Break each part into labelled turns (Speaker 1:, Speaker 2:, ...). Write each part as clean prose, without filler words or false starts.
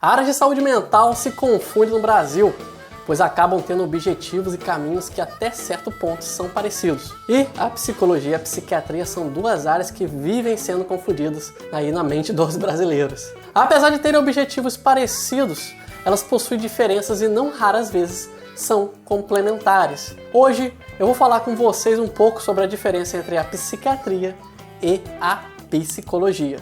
Speaker 1: áreas de saúde mental se confundem no Brasil, pois acabam tendo objetivos e caminhos que até certo ponto são parecidos. E a psicologia e a psiquiatria são duas áreas que vivem sendo confundidas aí na mente dos brasileiros. Apesar de terem objetivos parecidos, elas possuem diferenças e não raras vezes são complementares. Hoje eu vou falar com vocês um pouco sobre a diferença entre a psiquiatria e a psicologia,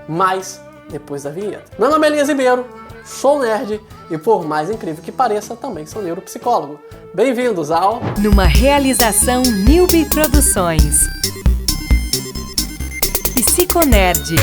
Speaker 1: mas depois da vinheta. Meu nome é Elias Ribeiro, sou nerd e, por mais incrível que pareça, também sou neuropsicólogo. Bem-vindos ao...
Speaker 2: Numa realização Newbie Produções. Psiconerd.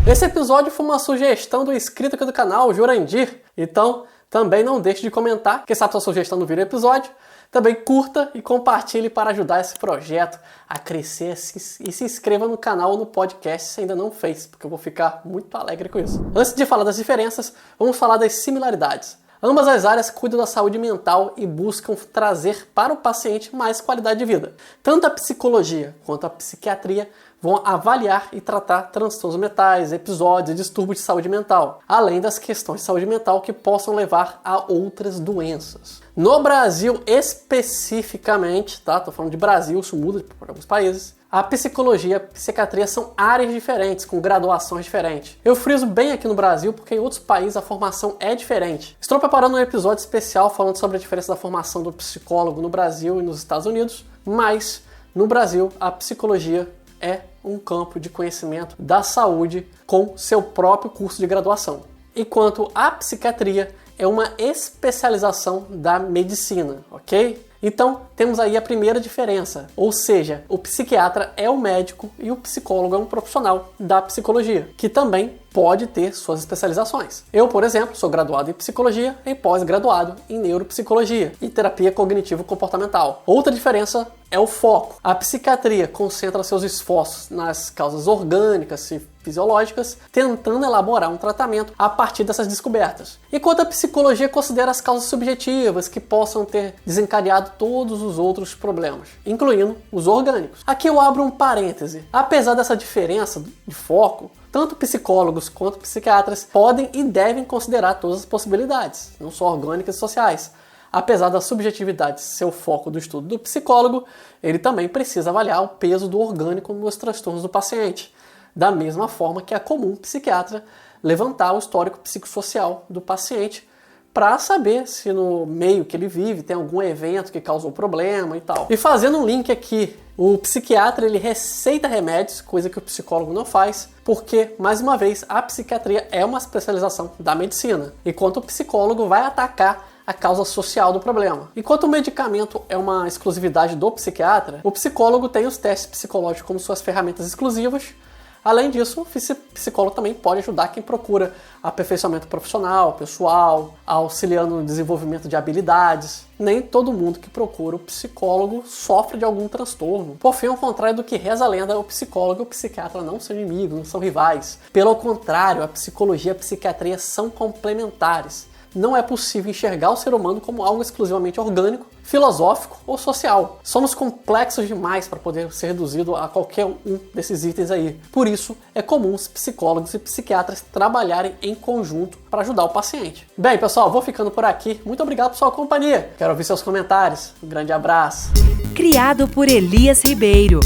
Speaker 1: Esse episódio foi uma sugestão do inscrito aqui do canal, Jurandir. Então, também não deixe de comentar, quem sabe sua sugestão não vira episódio. Também curta e compartilhe para ajudar esse projeto a crescer e se inscreva no canal ou no podcast se ainda não fez, porque eu vou ficar muito alegre com isso. Antes de falar das diferenças, vamos falar das similaridades. Ambas as áreas cuidam da saúde mental e buscam trazer para o paciente mais qualidade de vida. Tanto a psicologia quanto a psiquiatria vão avaliar e tratar transtornos mentais, episódios e distúrbios de saúde mental, além das questões de saúde mental que possam levar a outras doenças. No Brasil especificamente, tá? Tô falando de Brasil, isso muda por alguns países. A psicologia e a psiquiatria são áreas diferentes, com graduações diferentes. Eu friso bem aqui no Brasil porque em outros países a formação é diferente. Estou preparando um episódio especial falando sobre a diferença da formação do psicólogo no Brasil e nos Estados Unidos, mas no Brasil a psicologia é um campo de conhecimento da saúde com seu próprio curso de graduação, enquanto a psiquiatria é uma especialização da medicina, ok? Então, temos aí a primeira diferença, ou seja, o psiquiatra é um médico e o psicólogo é um profissional da psicologia, que também pode ter suas especializações. Eu, por exemplo, sou graduado em psicologia e pós-graduado em neuropsicologia e terapia cognitivo-comportamental. Outra diferença é o foco. A psiquiatria concentra seus esforços nas causas orgânicas e fisiológicas, tentando elaborar um tratamento a partir dessas descobertas. Enquanto a psicologia considera as causas subjetivas que possam ter desencadeado todos os outros problemas, incluindo os orgânicos. Aqui eu abro um parêntese. Apesar dessa diferença de foco, tanto psicólogos quanto psiquiatras podem e devem considerar todas as possibilidades, não só orgânicas e sociais. Apesar da subjetividade ser o foco do estudo do psicólogo, ele também precisa avaliar o peso do orgânico nos transtornos do paciente, da mesma forma que é comum o psiquiatra levantar o histórico psicossocial do paciente para saber se no meio que ele vive tem algum evento que causou problema e tal. E fazendo um link aqui, o psiquiatra ele receita remédios, coisa que o psicólogo não faz, porque, mais uma vez, a psiquiatria é uma especialização da medicina, enquanto o psicólogo vai atacar a causa social do problema. Enquanto o medicamento é uma exclusividade do psiquiatra, o psicólogo tem os testes psicológicos como suas ferramentas exclusivas. Além disso, o psicólogo também pode ajudar quem procura aperfeiçoamento profissional, pessoal, auxiliando no desenvolvimento de habilidades. Nem todo mundo que procura o psicólogo sofre de algum transtorno. Por fim, ao contrário do que reza a lenda, o psicólogo e o psiquiatra não são inimigos, não são rivais. Pelo contrário, a psicologia e a psiquiatria são complementares. Não é possível enxergar o ser humano como algo exclusivamente orgânico, filosófico ou social. Somos complexos demais para poder ser reduzido a qualquer um desses itens aí. Por isso, é comum os psicólogos e psiquiatras trabalharem em conjunto para ajudar o paciente. Bem, pessoal, vou ficando por aqui. Muito obrigado por sua companhia. Quero ouvir seus comentários. Um grande abraço.
Speaker 2: Criado por Elias Ribeiro.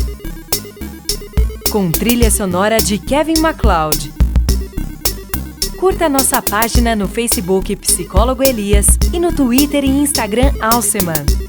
Speaker 2: Com trilha sonora de Kevin MacLeod. Curta nossa página no Facebook Psicólogo Elias e no Twitter e Instagram Alceman.